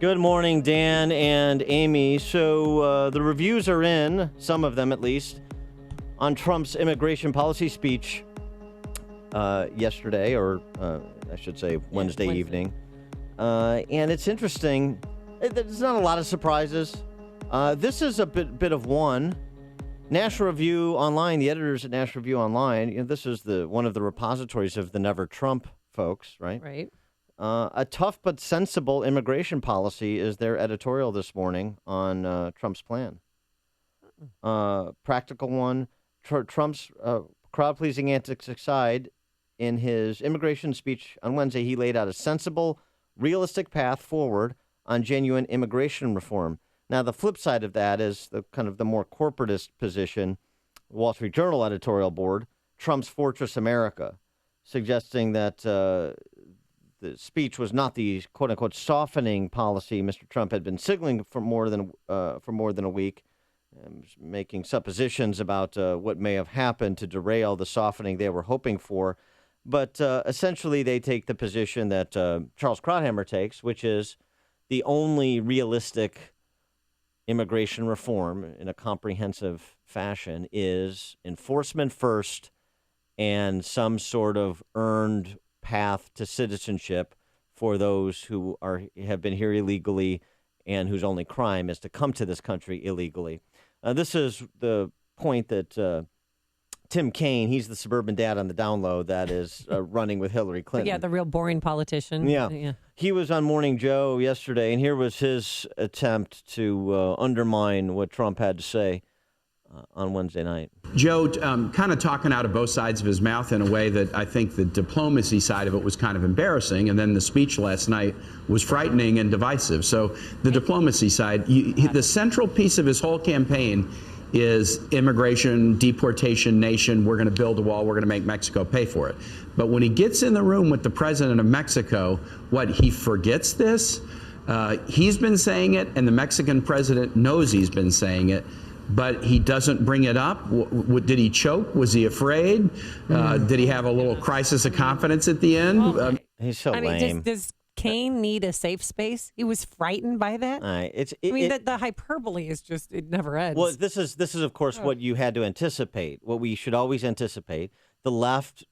Good morning, Dan and Amy. So the reviews are in, some of them at least, on Trump's immigration policy speech yesterday, or I should say Wednesday evening. And it's interesting. There's not a lot of surprises. This is a bit of one. National Review Online, the editors at National Review Online, this is one of the repositories of the Never Trump folks, right? Right. A tough but sensible immigration policy is their editorial this morning on Trump's plan. Practical one. Trump's crowd-pleasing antics aside, in his immigration speech on Wednesday, he laid out a sensible, realistic path forward on genuine immigration reform. Now, the flip side of that is the kind of the more corporatist position, Wall Street Journal editorial board, Trump's Fortress America, suggesting that the speech was not the quote-unquote softening policy Mr. Trump had been signaling for more than a week, making suppositions about what may have happened to derail the softening they were hoping for. But essentially, they take the position that Charles Krauthammer takes, which is the only realistic immigration reform in a comprehensive fashion is enforcement first and some sort of earned path to citizenship for those who have been here illegally and whose only crime is to come to this country illegally. This is the point that Tim Kaine, he's the suburban dad on the down low that is running with Hillary Clinton. Yeah, the real boring politician. Yeah. He was on Morning Joe yesterday, and here was his attempt to undermine what Trump had to say on Wednesday night. Joe, kind of talking out of both sides of his mouth in a way that I think the diplomacy side of it was kind of embarrassing, and then the speech last night was frightening and divisive. So the diplomacy side, the central piece of his whole campaign is immigration, deportation nation. We're going to build a wall. We're going to make Mexico pay for it. But when he gets in the room with the president of Mexico, he forgets this? He's been saying it, and the Mexican president knows he's been saying it, but he doesn't bring it up. Did he choke? Was he afraid? Did he have a little crisis of confidence at the end? He's so lame. Does Kaine need a safe space? He was frightened by that. The hyperbole is just, it never ends. Well, this is of course what you had to anticipate. What we should always anticipate: the left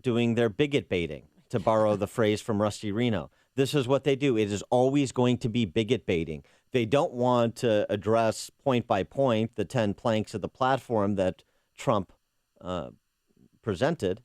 doing their bigot baiting, to borrow the phrase from Rusty Reno. This is what they do. It is always going to be bigot baiting. They don't want to address point by point the 10 planks of the platform that Trump presented.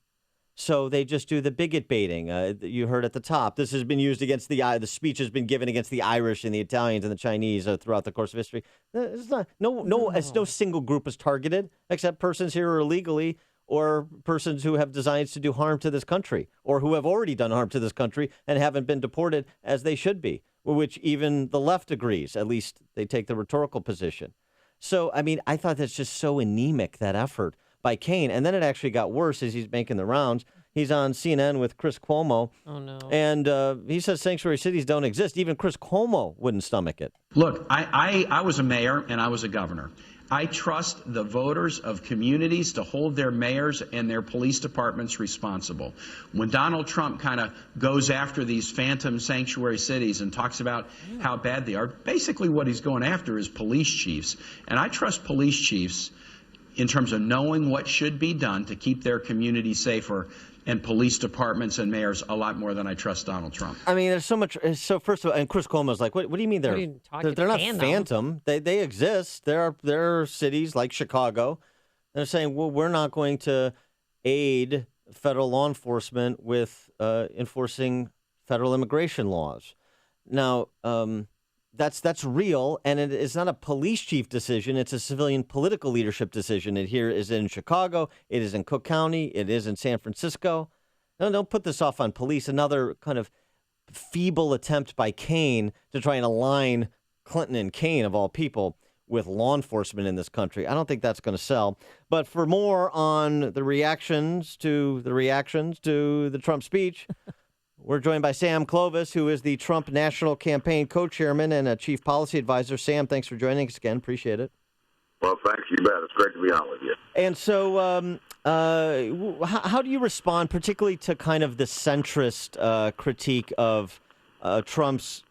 So they just do the bigot baiting. You heard at the top, this has been used against the speech has been given against the Irish and the Italians and the Chinese throughout the course of history. It's not, no single group is targeted except persons here illegally or persons who have designs to do harm to this country or who have already done harm to this country and haven't been deported as they should be, which even the left agrees. At least they take the rhetorical position. So, I thought that's just so anemic, that effort by Kaine. And then it actually got worse as he's making the rounds. He's on CNN with Chris Cuomo. Oh, no. And he says sanctuary cities don't exist. Even Chris Cuomo wouldn't stomach it. Look, I was a mayor and I was a governor. I trust the voters of communities to hold their mayors and their police departments responsible. When Donald Trump kind of goes after these phantom sanctuary cities and talks about how bad they are, basically what he's going after is police chiefs. And I trust police chiefs in terms of knowing what should be done to keep their community safer, and police departments and mayors a lot more than I trust Donald Trump. There's so much. So first of all, and Chris Cuomo's like, what do you mean they're not phantom? They exist. There are cities like Chicago. They're saying, well, we're not going to aid federal law enforcement with enforcing federal immigration laws. Now, that's real, and it is not a police chief decision. It's a civilian political leadership decision. It here is in Chicago. It is in Cook County. It is in San Francisco. No, don't put this off on police. Another kind of feeble attempt by Kaine to try and align Clinton and Kaine, of all people, with law enforcement in this country. I don't think that's going to sell. But for more on the reactions to the Trump speech, we're joined by Sam Clovis, who is the Trump National Campaign co-chairman and a chief policy advisor. Sam, thanks for joining us again. Appreciate it. Well, thanks, you bet. It's great to be on with you. And so how do you respond, particularly to kind of the centrist critique of Trump's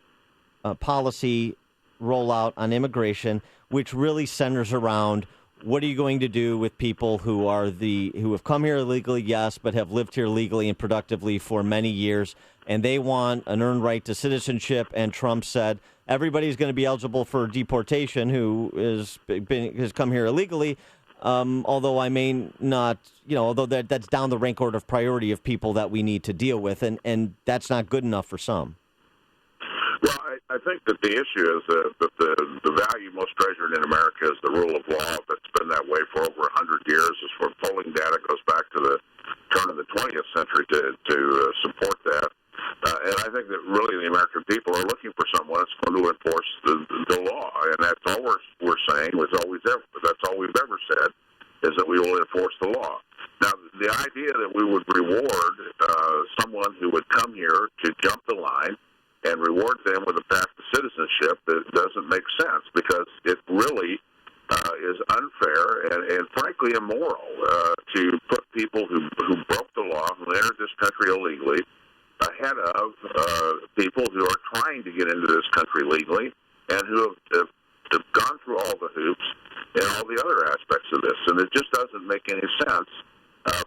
policy rollout on immigration, which really centers around what are you going to do with people who have come here illegally, yes, but have lived here legally and productively for many years, and they want an earned right to citizenship. And Trump said everybody's going to be eligible for deportation who has come here illegally. Although I may not, although that's down the rank order of priority of people that we need to deal with, and that's not good enough for some. Well, I think that the issue is that the value most treasured in America is the rule of law. That's been that way for over 100 years. As for polling data goes back to the turn of the 20th century to support that. And I think that really the American people are looking for someone that's going to enforce the law. And that's all we're saying. That's all we've ever said, is that we will enforce the law. Now, the idea that we would reward someone who would come here to jump the line and reward them with a path to citizenship, that doesn't make sense, because it really is unfair and frankly immoral to put people who broke the law, who entered this country illegally, ahead of people who are trying to get into this country legally and who have gone through all the hoops and all the other aspects of this. And it just doesn't make any sense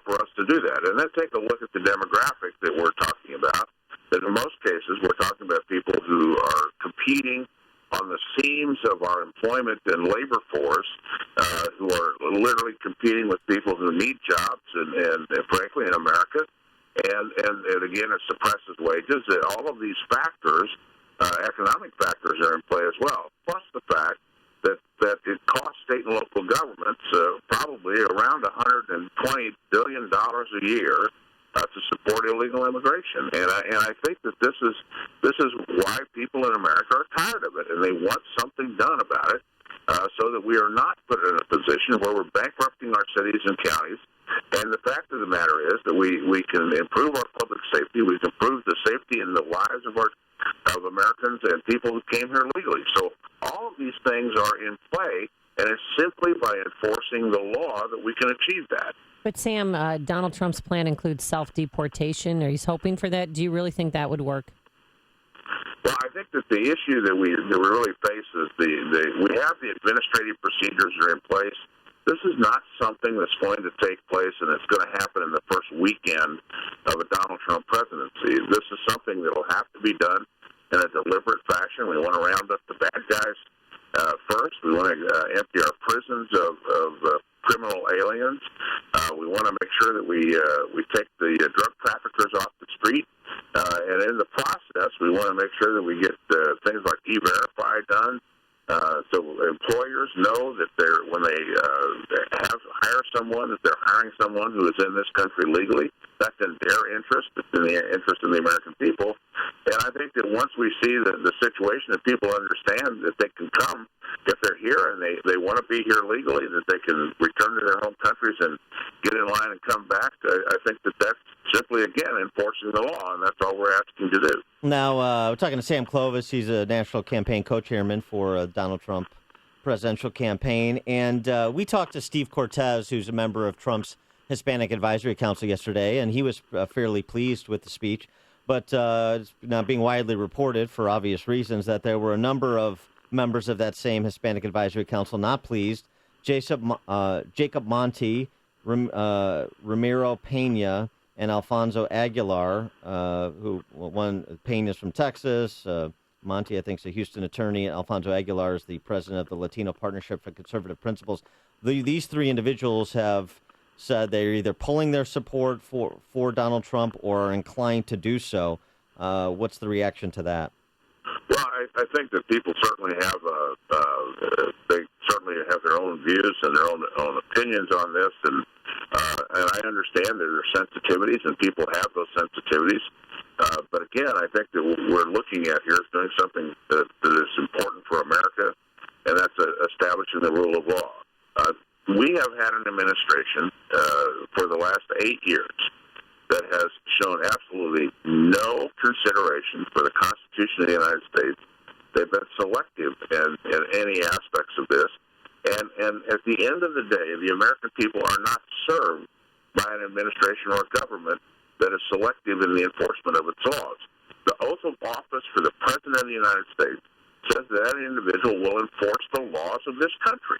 for us to do that. And then take a look at the demographic that we're talking about. That in most cases, we're talking about people who are competing on the seams of our employment and labor force, who are literally competing with people who need jobs, and frankly, in America. And again, it suppresses wages. All of these factors, economic factors, are in play as well. Plus the fact that it costs state and local governments probably around $120 billion a year to support illegal immigration, and I think that this is why people in America are tired of it, and they want something done about it, so that we are not put in a position where we're bankrupting our cities and counties. And the fact of the matter is that we can improve our public safety, we can improve the safety and the lives of Americans and people who came here legally. So all of these things are in play, and it's simply by enforcing the law that we can achieve that. But Sam, Donald Trump's plan includes self-deportation, or he's hoping for that. Do you really think that would work? Well, I think that the issue that we really face is we have the administrative procedures that are in place. This is not something that's going to take place and it's going to happen in the first weekend of a Donald Trump presidency. This is something that will have to be done in a deliberate fashion. We want to round up the bad guys first. We want to empty our prisons of criminal aliens. We want to make sure that we take the drug traffickers off the street. And in the process, we want to make sure that we get things like E-Verify done, so employers know that when they hire someone, that they're hiring someone who is in this country legally. That's in their interest. It's in the interest of the American people. And I think that once we see the situation, that people understand that they can come if they're here and they want to be here legally, that they can return to their home countries and get in line and come back. I think that that's simply, again, enforcing the law, and that's all we're asking to do. Now, we're talking to Sam Clovis. He's a national campaign co-chairman for Donald Trump presidential campaign. And we talked to Steve Cortez, who's a member of Trump's Hispanic Advisory Council yesterday, and he was fairly pleased with the speech. But it's now being widely reported, for obvious reasons, that there were a number of members of that same Hispanic Advisory Council not pleased. Jacob Monti, Ramiro Pena, and Alfonso Aguilar, one Pena's from Texas. Monti, I think, is a Houston attorney. Alfonso Aguilar is the president of the Latino Partnership for Conservative Principles. These three individuals have said they're either pulling their support for Donald Trump or are inclined to do so. What's the reaction to that? Well, I think that people certainly have their own views and their own opinions on this, and I understand that there are sensitivities, and people have those sensitivities. But again, I think that what we're looking at here is doing something that is important for America, and that's establishing the rule of law. We have had an administration for the last 8 years that has shown absolutely no consideration for the Constitution of the United States. They've been selective in any aspects of this. And at the end of the day, the American people are not served by an administration or a government that is selective in the enforcement of its laws. The oath of office for the President of the United States says that individual will enforce the laws of this country.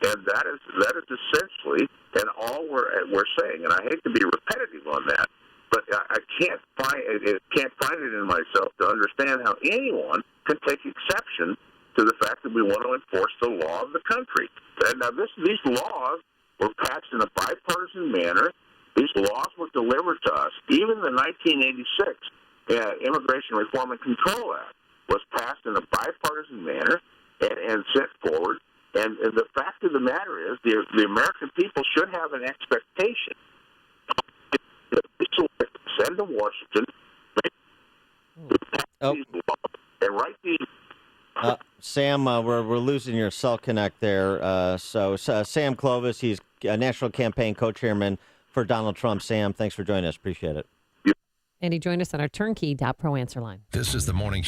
And that is essentially, and all we're saying, and I hate to be repetitive on that, but I can't find it in myself to understand how anyone can take exception to the fact that we want to enforce the law of the country. And now these laws were passed in a bipartisan manner. These laws were delivered to us. Even the 1986 Immigration Reform and Control Act was passed in a bipartisan manner and sent forward. And the fact of the matter is the American people should have an expectation that we send to Washington these laws and write these. Sam, we're losing your cell connect there. So Sam Clovis, he's a national campaign co-chairman for Donald Trump. Sam, thanks for joining us. Appreciate it. And he joined us on our turnkey.pro answer line. This is the morning show.